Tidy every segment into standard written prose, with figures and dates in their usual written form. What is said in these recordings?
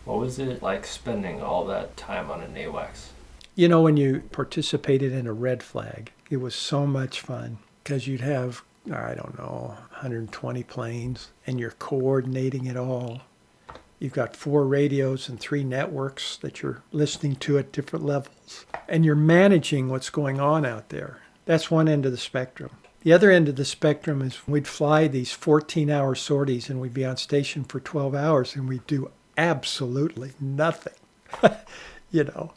What was it like spending all that time on an AWACS? You know, when you participated in a red flag, it was so much fun because you'd have, I don't know, 120 planes and you're coordinating it all. You've got 4 radios and 3 networks that you're listening to at different levels. And you're managing what's going on out there. That's one end of the spectrum. The other end of the spectrum is we'd fly these 14-hour sorties and we'd be on station for 12 hours and we'd do absolutely nothing, you know.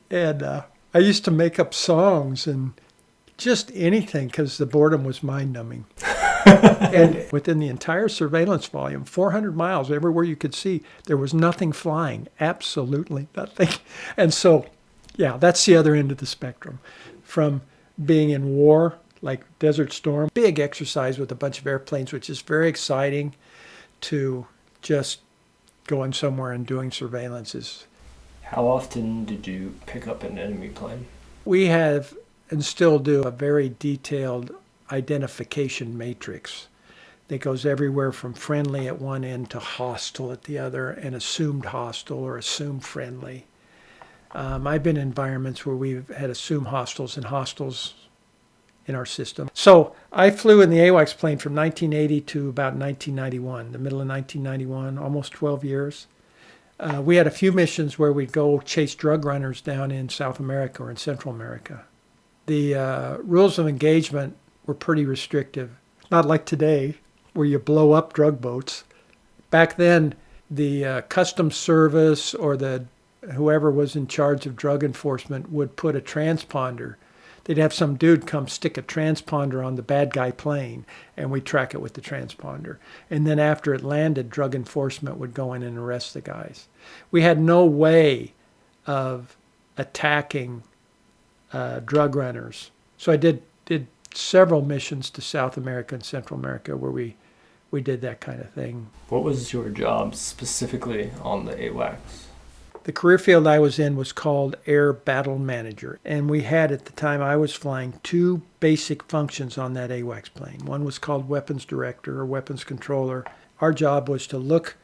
And I used to make up songs and just anything because the boredom was mind-numbing. And within the entire surveillance volume, 400 miles, everywhere you could see, there was nothing flying, absolutely nothing. And so, yeah, that's the other end of the spectrum. From being in war, like Desert Storm, big exercise with a bunch of airplanes, which is very exciting, to just going somewhere and doing surveillances. How often did you pick up an enemy plane? We have and still do a very detailed identification matrix that goes everywhere from friendly at one end to hostile at the other, and assumed hostile or assumed friendly. I've been in environments where we've had assumed hostiles and hostiles in our system. So I flew in the AWACS plane from 1980 to about 1991, the middle of 1991, almost 12 years. We had a few missions where we'd go chase drug runners down in South America or in Central America. The rules of engagement were pretty restrictive, not like today where you blow up drug boats. Back then, the customs service or whoever was in charge of drug enforcement would put a transponder. They'd have some dude come stick a transponder on the bad guy plane, and we'd track it with the transponder. And then after it landed, drug enforcement would go in and arrest the guys. We had no way of attacking drug runners. So I did several missions to South America and Central America where we did that kind of thing. What was your job specifically on the AWACS? The career field I was in was called Air Battle Manager. And we had, at the time I was flying, 2 basic functions on that AWACS plane. One was called Weapons Director or Weapons Controller. Our job was to look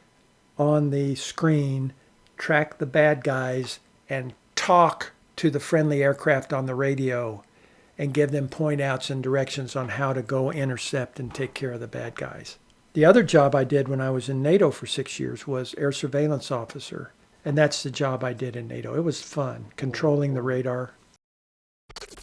on the screen, track the bad guys, and talk to the friendly aircraft on the radio and give them point outs and directions on how to go intercept and take care of the bad guys. The other job I did when I was in NATO for 6 years was Air Surveillance Officer. And that's the job I did in NATO. It was fun, controlling the radar.